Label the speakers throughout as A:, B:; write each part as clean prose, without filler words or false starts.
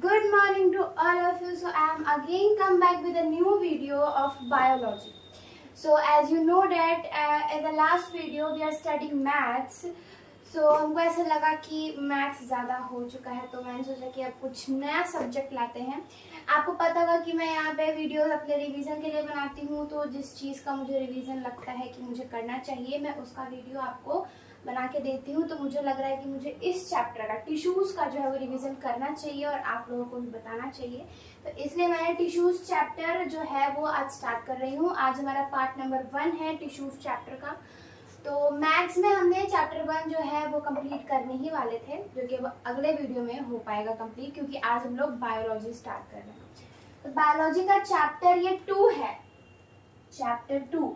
A: Good morning to all of you. So I am again come back with a new video of biology. So as you know that in the last video we are studying maths. So हमको ऐसा लगा कि maths ज़्यादा हो चुका है तो मैंने सोचा कि अब कुछ नया सब्जेक्ट लाते हैं। आपको पता होगा कि मैं यहाँ पे वीडियो अपने रिवीजन के लिए बनाती हूँ, तो जिस चीज़ का मुझे रिवीजन लगता है कि मुझे करना चाहिए मैं उसका वीडियो आपको बना के देती हूँ। तो मुझे लग रहा है कि मुझे इस चैप्टर का टिश्यूज़ का जो है वो रिवीजन करना चाहिए और आप लोगों को भी बताना चाहिए। तो इसलिए मैंने टिश्यूज़ चैप्टर जो है वो आज स्टार्ट कर रही हूँ। आज हमारा पार्ट नंबर 1 है टिश्यूज़ चैप्टर का। तो मैथ्स में हमने चैप्टर 1 जो है वो कंप्लीट करने ही वाले थे, जो कि अगले वीडियो में हो पाएगा कंप्लीट, क्योंकि आज हम लोग बायोलॉजी स्टार्ट कर रहे हैं। तो बायोलॉजी का चैप्टर ये 2 है, चैप्टर 2,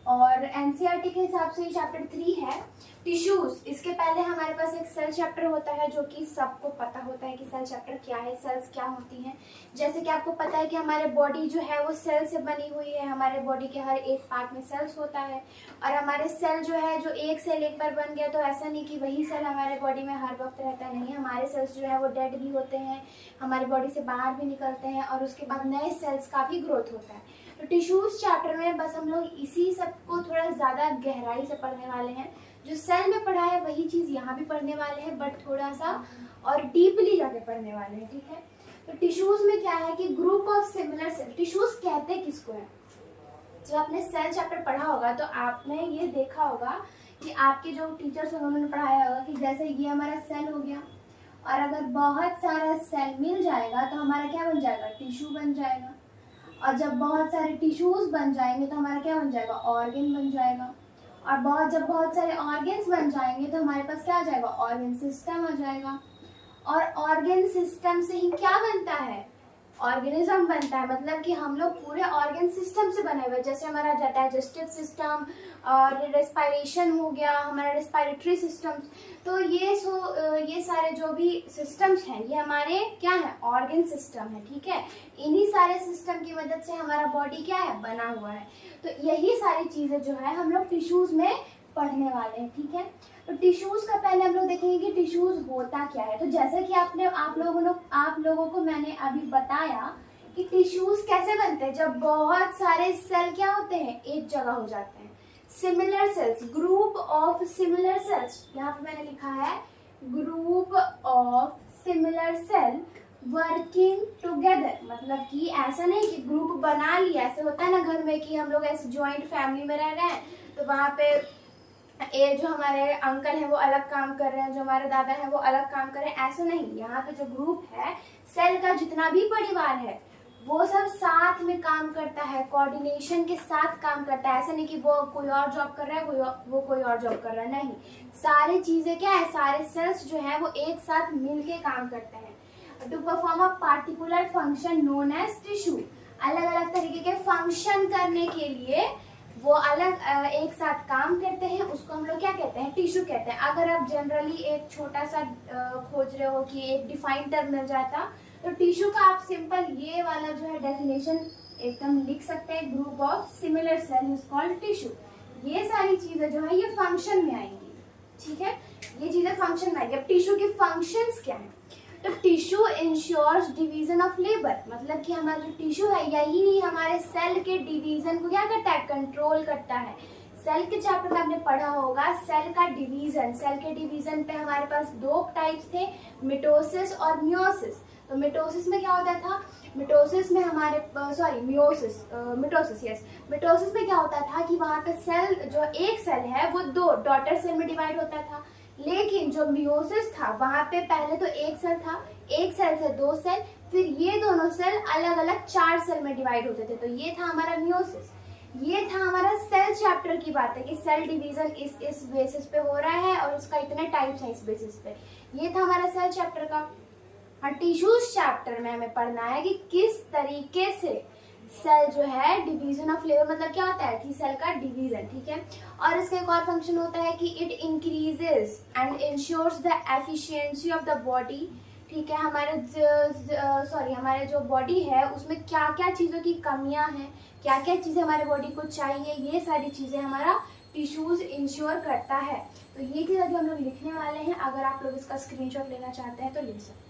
A: और एनसीईआरटी के हिसाब से ये चैप्टर 3 है। टिश्यूज, इसके पहले हमारे पास एक सेल चैप्टर होता है, जो कि सबको पता होता है कि सेल चैप्टर क्या है, सेल्स क्या होती हैं। जैसे कि आपको पता है कि हमारे बॉडी जो है वो सेल से बनी हुई है, हमारे बॉडी के हर एक पार्ट में सेल्स होता है। और हमारे सेल जो है, जो एक सेल एक बार बन गया तो ऐसा नहीं कि वही सेल हमारे बॉडी में हर वक्त रहता है, नहीं। हमारे सेल्स जो है वो डेड भी होते हैं, हमारे बॉडी से बाहर भी निकलते हैं और उसके बाद नए सेल्स का भी ग्रोथ होता है। तो टिश्यूज चैप्टर में बस हम लोग इसी सब को थोड़ा ज़्यादा गहराई से पढ़ने वाले हैं। जो सेल में पढ़ा है वही चीज़ यहाँ भी पढ़ने वाले हैं, बट थोड़ा सा और डीपली जाके पढ़ने वाले हैं, ठीक है। तो टिश्यूज में क्या है कि group of similar cell. Tissues कहते किसको है? जब आपने सेल चैप्टर पढ़ा होगा तो आपने ये देखा होगा कि आपके जो टीचर्स उन्होंने पढ़ाया होगा कि जैसे ये हमारा सेल हो गया, और अगर बहुत सारा सेल मिल जाएगा तो हमारा क्या बन जाएगा? टिश्यू बन जाएगा। और जब बहुत सारे टिश्यूज बन जाएंगे तो हमारा क्या बन जाएगा? ऑर्गन बन जाएगा। और जब बहुत सारे ऑर्गन्स बन जाएंगे तो हमारे पास क्या आ जाएगा? ऑर्गन सिस्टम आ जाएगा। और ऑर्गन सिस्टम से ही क्या बनता है? ऑर्गेनिज्म बनता है। मतलब कि हम लोग पूरे ऑर्गन सिस्टम से बने हुए, जैसे हमारा डाइजेस्टिव सिस्टम और रेस्पिरेशन हो गया, हमारा रेस्पिरेटरी सिस्टम्स। तो ये सारे जो भी सिस्टम्स हैं ये हमारे क्या है? ऑर्गन सिस्टम है, ठीक है। इन्हीं सारे सिस्टम की मदद से हमारा बॉडी क्या है? बना हुआ है। तो यही सारी चीजें जो है हम लोग टिश्यूज में पढ़ने वाले हैं, ठीक है। तो टिश्यूज का पहले हम लोग देखेंगे कि टिश्यूज होता क्या है। तो जैसा कि आप लोगों को मैंने अभी बताया कि टिश्यूज कैसे बनते हैं, जब बहुत सारे सेल क्या होते हैं? एक जगह हो जाते हैं। Similar cells, group of similar cells, यहाँ पे मैंने लिखा है group of similar cell working together. मतलब कि ऐसा नहीं कि ग्रुप बना लिया, ऐसे होता है ना घर में कि हम लोग ऐसे ज्वाइंट फैमिली में रह रहे हैं तो वहाँ पे ये जो हमारे अंकल हैं वो अलग काम कर रहे हैं, जो हमारे दादा हैं वो अलग काम कर रहे हैं, ऐसा नहीं। यहाँ पे जो ग्रुप है, सेल का जितना भी परिवार है वो सब साथ में काम करता है, कोऑर्डिनेशन के साथ काम करता है। ऐसा नहीं कि वो कोई और जॉब कर रहा है, वो कोई और जॉब कर रहा है, नहीं। सारी चीजें क्या है, सारे सेल्स जो है वो एक साथ मिलके काम करते हैं to perform a particular function known as tissue. अलग अलग तरीके के फंक्शन करने के लिए वो अलग एक साथ काम करते हैं, उसको हम लोग क्या कहते हैं? टिश्यू कहते हैं। अगर आप जनरली एक छोटा सा खोज रहे हो कि एक डिफाइंड टर्म मिल जाता, तो टिश्यू का आप सिंपल ये वाला जो है डेफिनेशन एकदम लिख सकते हैं, group of similar cell is called tissue. ये सारी चीजें जो है ये फंक्शन में आएंगी, ठीक है। ये चीजें फंक्शन में आएंगी। अब टिश्यू के फंक्शंस क्या है? तो tissue ensures division of labour. मतलब कि हमारा जो टिश्यू है यही हमारे सेल के डिवीजन को क्या करता है? कंट्रोल करता है। सेल के चैप्टर में आपने पढ़ा होगा सेल का डिवीजन। सेल के डिवीजन पे हमारे पास 2 टाइप्स थे, मिटोसिस और मियोसिस। तो मिटोसिस में क्या होता था? मिटोसिस में हमारे मिटोसिस में क्या होता था कि वहां पे सेल, जो एक सेल है वो 2 डॉटर सेल में डिवाइड होता था। लेकिन जो मियोसिस था वहां पे पहले तो एक सेल था, एक सेल से 2 सेल, फिर ये दोनों सेल अलग अलग 4 सेल में डिवाइड होते थे। तो ये था हमारा मियोसिस। ये था हमारा सेल चैप्टर की बात है कि सेल डिवीजन इस बेसिस पे हो रहा है और उसका इतने टाइप्स हैं इस बेसिस पे। ये था हमारा सेल चैप्टर का। और टिश्यूज चैप्टर में हमें पढ़ना है कि किस तरीके से सेल जो है डिवीजन ऑफ लेबर, मतलब क्या होता है कि सेल का डिवीजन, ठीक है। और इसका एक और फंक्शन होता है कि it increases and ensures the efficiency of the body, ठीक है। हमारे जो बॉडी है उसमें क्या क्या चीज़ों की कमियां हैं, क्या क्या चीज़ें हमारे बॉडी को चाहिए, ये सारी चीज़ें हमारा टिश्यूज इंश्योर करता है। तो ये चीज़ अभी हम लोग लिखने वाले हैं। अगर आप लोग इसका स्क्रीनशॉट लेना चाहते हैं तो ले सकते हैं।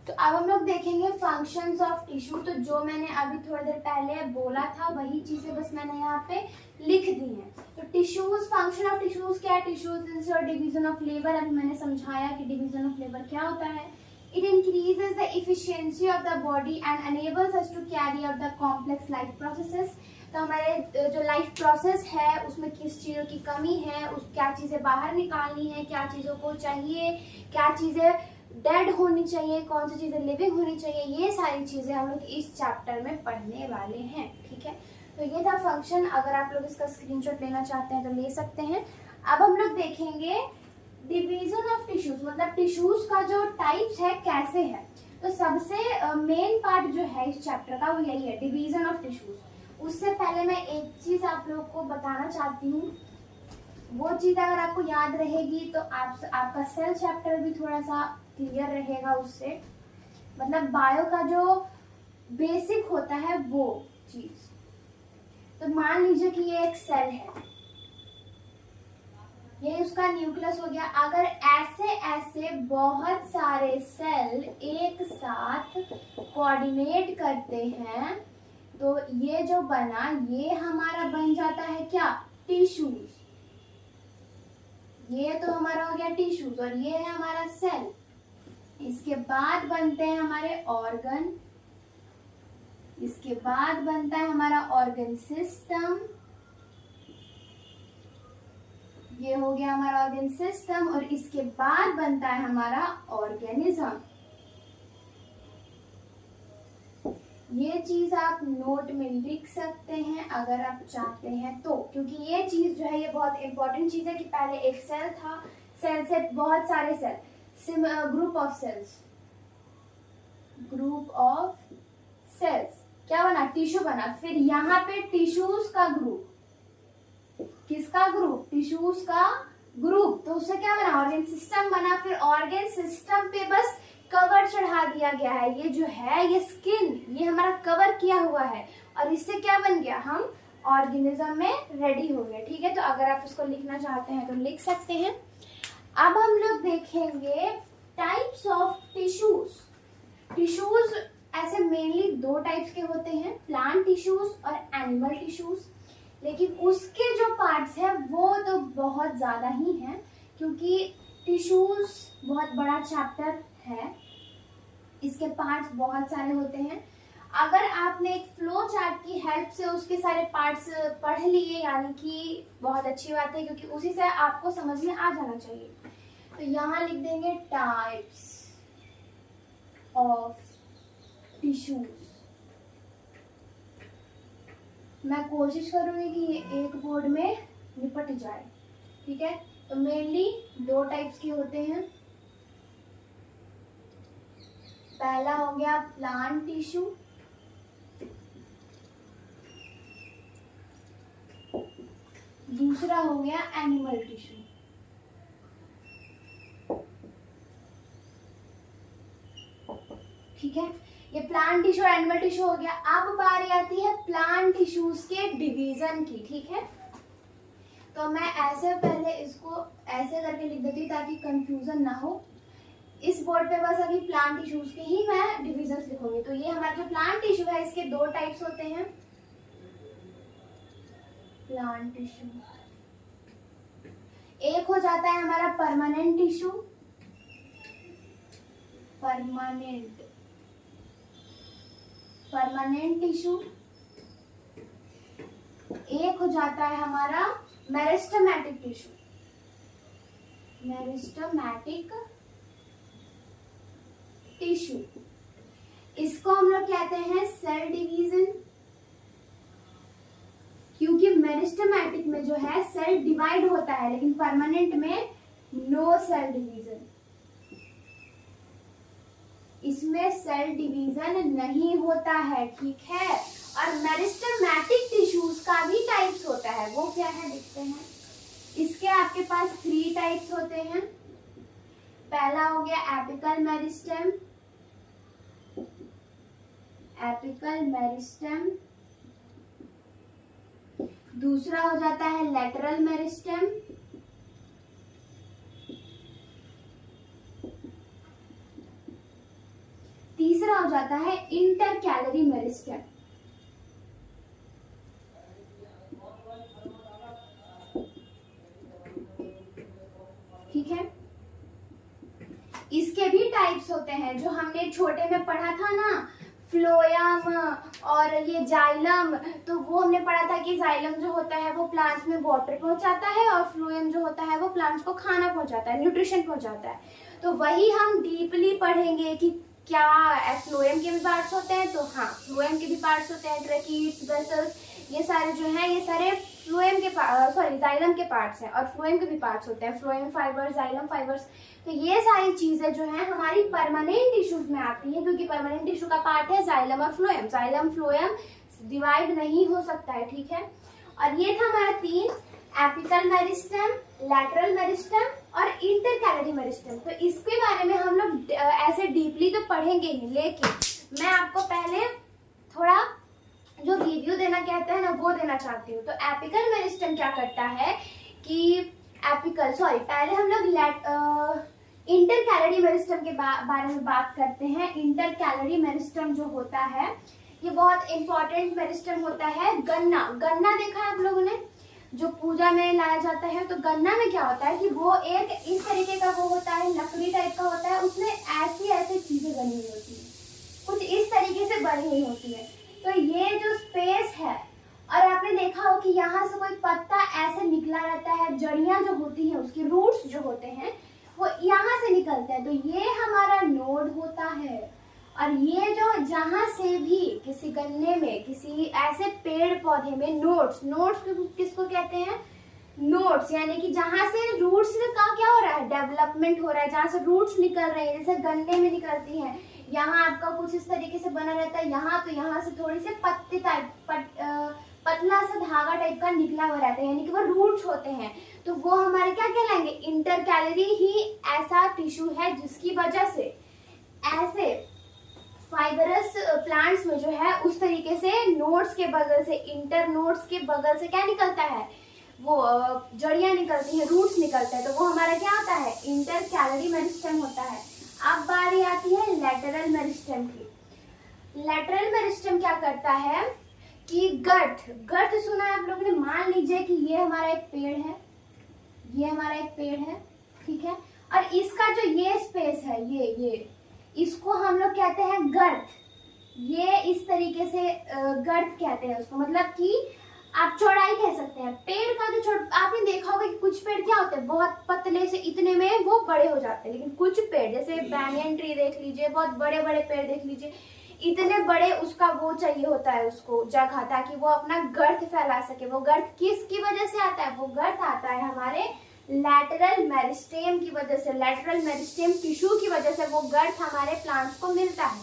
A: तो अब हम लोग देखेंगे फंक्शंस ऑफ टिश्यू। तो जो मैंने अभी थोड़ी देर पहले बोला था वही चीजें बस मैंने यहाँ पे लिख दी हैं। तो टिश्यूज, फंक्शन ऑफ टिश्यूज क्या है? Tissues is division of labour. अभी मैंने समझाया कि डिवीजन ऑफ लेबर क्या होता है। It increases the efficiency of the body and enables us to carry out the complex life processes। तो हमारे जो लाइफ प्रोसेस है उसमें किस चीज़ों की कमी है, उस क्या चीज़ें बाहर निकालनी है, क्या चीज़ों को चाहिए, क्या चीज़ें डेड होनी चाहिए, कौन सी चीज़ें लिविंग होनी चाहिए, ये सारी चीज़ें हम लोग इस चैप्टर में पढ़ने वाले हैं। ठीक है, तो ये था फंक्शन। अगर आप लोग इसका स्क्रीनशॉट लेना चाहते हैं तो ले सकते हैं। अब हम लोग देखेंगे डिवीजन ऑफ टिश्यूज, मतलब टिश्यूज का जो टाइप्स है कैसे है। तो सबसे मेन पार्ट जो है इस चैप्टर का वो यही है, डिवीजन ऑफ टिश्यूज। उससे पहले मैं एक चीज आप लोग को बताना चाहती हूँ। वो चीज अगर आपको याद रहेगी तो आपका सेल चैप्टर भी थोड़ा सा क्लियर रहेगा उससे। मतलब बायो का जो बेसिक होता है वो चीज। तो मान लीजिए कि ये एक सेल है, ये उसका न्यूक्लियस हो गया। अगर ऐसे ऐसे बहुत सारे सेल एक साथ कोऑर्डिनेट करते हैं तो ये जो बना ये हमारा बन जाता है क्या? टिश्यूज। ये तो हमारा हो गया टिश्यूज और ये है हमारा सेल। इसके बाद बनते हैं हमारे ऑर्गन, इसके बाद बनता है हमारा ऑर्गन सिस्टम। ये हो गया हमारा ऑर्गन सिस्टम और इसके बाद बनता है हमारा ऑर्गेनिज्म। ये चीज आप नोट में लिख सकते हैं अगर आप चाहते हैं तो, क्योंकि ये चीज जो है ये बहुत इंपॉर्टेंट चीज है कि पहले एक सेल था, सेल से बहुत सारे cell, group of cells, group of cells क्या बना? टिश्यू बना। फिर यहाँ पे टिश्यूज का ग्रुप, किसका ग्रुप? टिश्यूज का ग्रुप। तो उससे क्या बना? ऑर्गन सिस्टम बना। फिर ऑर्गन सिस्टम पे बस कवर चढ़ा दिया गया है। ये जो है ये स्किन, ये हमारा कवर किया हुआ है और इससे क्या बन गया? हम ऑर्गेनिज्म में रेडी हो गए। ठीक है, तो अगर आप इसको लिखना चाहते हैं तो लिख सकते हैं। अब हम लोग देखेंगे टाइप्स ऑफ टिश्यूज। टिश्यूज ऐसे मेनली दो टाइप्स के होते हैं, प्लांट टिश्यूज और एनिमल टिश्यूज। लेकिन उसके जो पार्ट्स हैं वो तो बहुत ज़्यादा ही हैं, क्योंकि टिश्यूज बहुत बड़ा चैप्टर है, इसके पार्ट्स बहुत सारे होते हैं। अगर आपने एक फ्लो चार्ट की हेल्प से उसके सारे पार्ट्स पढ़ लिए यानी कि बहुत अच्छी बात है, क्योंकि उसी से आपको समझ में आ जाना चाहिए। तो यहाँ लिख देंगे टाइप्स ऑफ टिश्यूज। मैं कोशिश करूंगी कि ये एक बोर्ड में निपट जाए। ठीक है, तो मेनली दो टाइप्स के होते हैं। पहला हो गया प्लांट टिश्यू, दूसरा हो गया एनिमल टिश्यू। ठीक है, ये प्लांट टिश्यू और एनिमल टिश्यू हो गया। अब बारी आती है प्लांट टिश्यूज के डिवीजन की। ठीक है, तो मैं ऐसे पहले इसको ऐसे करके लिख देती हूँ ताकि कंफ्यूजन ना हो। इस बोर्ड पे बस अभी प्लांट टिश्यूज के ही मैं डिविजन्स लिखूंगी। तो ये हमारा जो प्लांट टिश्यू है इसके दो टाइप्स होते हैं। प्लांट टिश्यू एक हो जाता है हमारा परमानेंट टिश्यू, परमानेंट टिश्यू। एक हो जाता है हमारा मेरिस्टेमेटिक टिश्यू, मेरिस्टेमेटिक टिश्यू। इसको हम लोग कहते हैं सेल डिवीजन, क्योंकि मेरिस्टेमेटिक में जो है सेल डिवाइड होता है, लेकिन परमानेंट में नो सेल डिवीजन। इसमें सेल डिवीजन नहीं होता है। ठीक है, और मेरिस्टेमेटिक टिश्यूज का भी टाइप्स होता है। वो क्या है देखते हैं। इसके आपके पास 3 टाइप्स होते हैं। पहला हो गया एपिकल मेरिस्टेम, एपिकल मेरिस्टेम। दूसरा हो जाता है लेटरल मेरिस्टेम, तीसरा हो जाता है इंटर कैलोरी मेरिस्टेम। ठीक है, इसके भी टाइप्स होते हैं जो हमने छोटे में पढ़ा था ना, फ्लोएम और ये जाइलम। तो वो हमने पढ़ा था कि जाइलम जो होता है वो प्लांट्स में वाटर पहुंचाता है और फ्लोएम जो होता है वो प्लांट्स को खाना पहुंचाता है, न्यूट्रिशन पहुंचाता है। तो वही हम डीपली पढ़ेंगे कि क्या फ्लोएम के भी पार्ट्स होते हैं। तो हाँ, फ्लोएम के भी पार्ट्स होते हैं, ट्रैकीड्स, वेसल्स, ये सारे जो हैं ये सारे फ्लोएम के जाइलम के पार्ट्स हैं। और फ्लोएम के भी पार्ट्स होते हैं, फ्लोएम फाइबर्स, जाइलम फाइबर्स। तो ये सारी चीजें जो हैं हमारी परमानेंट टिश्यूज में आती है, क्योंकि परमानेंट टिश्यू का पार्ट है जाइलम और फ्लोएम। जाइलम फ्लोएम डिवाइड नहीं हो सकता है, ठीक है। और ये था हमारा 3, एपिकल मेरिस्टेम, लैटरल मेरिस्टेम और इंटर कैलोरी मेरिस्टेम। तो इसके बारे में हम लोग ऐसे डीपली तो पढ़ेंगे ही, लेकिन मैं आपको पहले थोड़ा जो रिव्यू देना कहते हैं ना वो देना चाहती हूँ। तो एपिकल मेरिस्टेम क्या करता है कि पहले हम लोग इंटर कैलोरी मेरिस्टेम के बारे में बात करते हैं। इंटर कैलोरी मेरिस्टेम जो होता है ये बहुत इंपॉर्टेंट मेरिस्टेम होता है। गन्ना देखा है आप लोगों ने, जो पूजा में लाया जाता है। तो गन्ना में क्या होता है कि वो एक इस तरीके का वो होता है, लकड़ी टाइप का होता है, उसमें ऐसी चीजें बनी हुई होती है, कुछ इस तरीके से बनी हुई होती है। तो ये जो स्पेस है, और आपने देखा हो कि यहाँ से कोई पत्ता ऐसे निकला रहता है, जड़ियां जो होती हैं उसके रूट्स जो होते हैं वो यहाँ से निकलते हैं। तो ये हमारा नोड होता है। और ये जो जहां से भी किसी गन्ने में, किसी ऐसे पेड़ पौधे में नोड्स किसको कहते हैं, नोड्स, यानी कि जहां से रूट्स का क्या हो रहा है, डेवलपमेंट हो रहा है, जहां से रूट्स निकल रहे हैं, जैसे गन्ने में निकलती हैं। यहाँ आपका कुछ इस तरीके से बना रहता है, यहाँ तो यहाँ से थोड़ी से पत्ते टाइप पतला सा धागा टाइप का निकला हुआ रहता है, यानी कि वो रूट्स होते हैं। तो वो हमारे क्या कहलाएंगे, इंटर कैलोरी ही ऐसा टिश्यू है जिसकी वजह से ऐसे फाइबरस प्लांट्स में जो है उस तरीके से नोड्स के बगल से, इंटर नोड्स के बगल से क्या निकलता है, वो जड़ियां निकलती हैं, रूट्स निकलते हैं। तो वो हमारा क्या होता है, इंटर कैलोरी मेरिस्टेम होता है। अब बारी आती है लैटरल मेरिस्टेम की। लैटरल मेरिस्टेम क्या करता है कि गर्थ सुना है आप लोगों ने। मान लीजिए कि ये हमारा एक पेड़ है, ये हमारा एक पेड़ है, ठीक है। और इसका जो ये स्पेस है, ये इसको हम लोग कहते हैं गर्थ। ये इस तरीके से गर्थ कहते हैं उसको, मतलब कि आप चौड़ाई कह सकते हैं। पेड़ का जो आपने देखा होगा कि कुछ पेड़ क्या होते हैं, बहुत पतले से इतने में वो बड़े हो जाते हैं। लेकिन कुछ पेड़ जैसे बैनियन ट्री देख लीजिए, बहुत बड़े बड़े पेड़ देख लीजिए, इतने बड़े उसका वो चाहिए होता है उसको जगह, ताकि वो अपना गर्थ फैला सके। वो गर्थ किसकी वजह से आता है, वो गर्थ आता है हमारे लैटरल मेरिस्टेम की वजह से, लैटरल मेरिस्टेम टिश्यू की वजह से वो गर्थ हमारे प्लांट्स को मिलता है।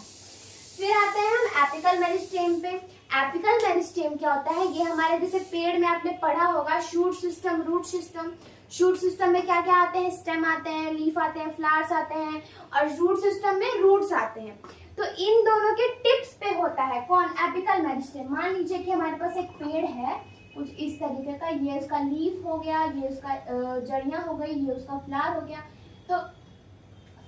A: फिर आते हैं हम एपिकल मेरिस्टेम पे। एपिकल मेरिस्टेम क्या होता है, ये हमारे जैसे पेड़ में आपने पढ़ा होगा shoot system, root system. Shoot system में क्या क्या आते हैं, स्टेम आते हैं, लीफ आते हैं, फ्लावर्स आते हैं, और रूट सिस्टम में रूट्स आते हैं। तो इन दोनों के टिप्स पे होता है कौन, एपिकल मेरिस्टेम। मान लीजिए कि हमारे पास एक पेड़ है कुछ इस तरीके का, ये उसका लीफ हो गया, ये उसका जड़ियां हो गई, ये उसका फ्लावर हो गया। तो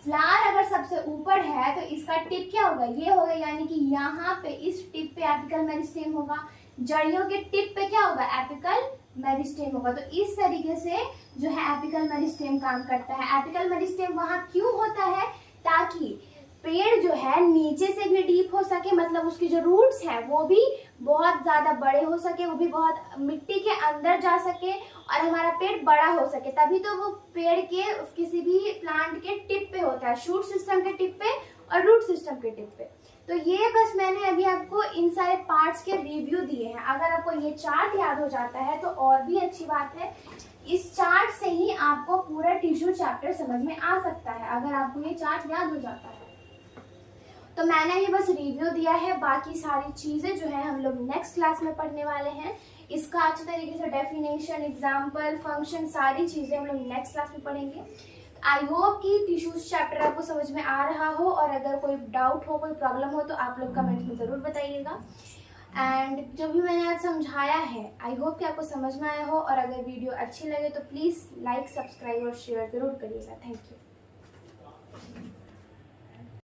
A: फ्लावर अगर सबसे ऊपर है तो इसका टिप क्या होगा, ये होगा, यानी कि यहाँ पे इस टिप पे एपिकल मेरिस्टेम होगा। जड़ियों के टिप पे क्या होगा, एपिकल मेरिस्टेम होगा। तो इस तरीके से जो है एपिकल मेरिस्टेम काम करता है। एपिकल मेरिस्टेम वहां क्यों होता है, ताकि पेड़ जो है नीचे से भी डीप हो सके, मतलब उसकी जो रूट्स है वो भी बहुत ज्यादा बड़े हो सके, वो भी बहुत मिट्टी के अंदर जा सके और हमारा पेड़ बड़ा हो सके। तभी तो वो पेड़ के किसी भी प्लांट के टिप पे होता है, शूट सिस्टम के टिप पे और रूट सिस्टम के टिप पे। तो ये बस मैंने अभी आपको इन सारे पार्ट्स के रिव्यू दिए हैं। अगर आपको ये चार्ट याद हो जाता है तो और भी अच्छी बात है। इस चार्ट से ही आपको पूरा टिश्यू चैप्टर समझ में आ सकता है, अगर आपको ये चार्ट याद हो जाता है। तो मैंने ये बस रिव्यू दिया है, बाकी सारी चीजें जो है हम लोग नेक्स्ट क्लास में पढ़ने वाले हैं। इसका अच्छे तरीके से डेफिनेशन, एग्जाम्पल, फंक्शन, सारी चीजें हम लोग नेक्स्ट क्लास में पढ़ेंगे। आई होप कि टिश्यूज चैप्टर आपको समझ में आ रहा हो, और अगर कोई डाउट हो, कोई प्रॉब्लम हो तो आप लोग कमेंट में जरूर बताइएगा। एंड जो भी मैंने आज समझाया है आई होप कि आपको समझ में आया हो, और अगर वीडियो अच्छी लगे तो प्लीज लाइक, सब्सक्राइब और शेयर जरूर करिएगा। Thank you.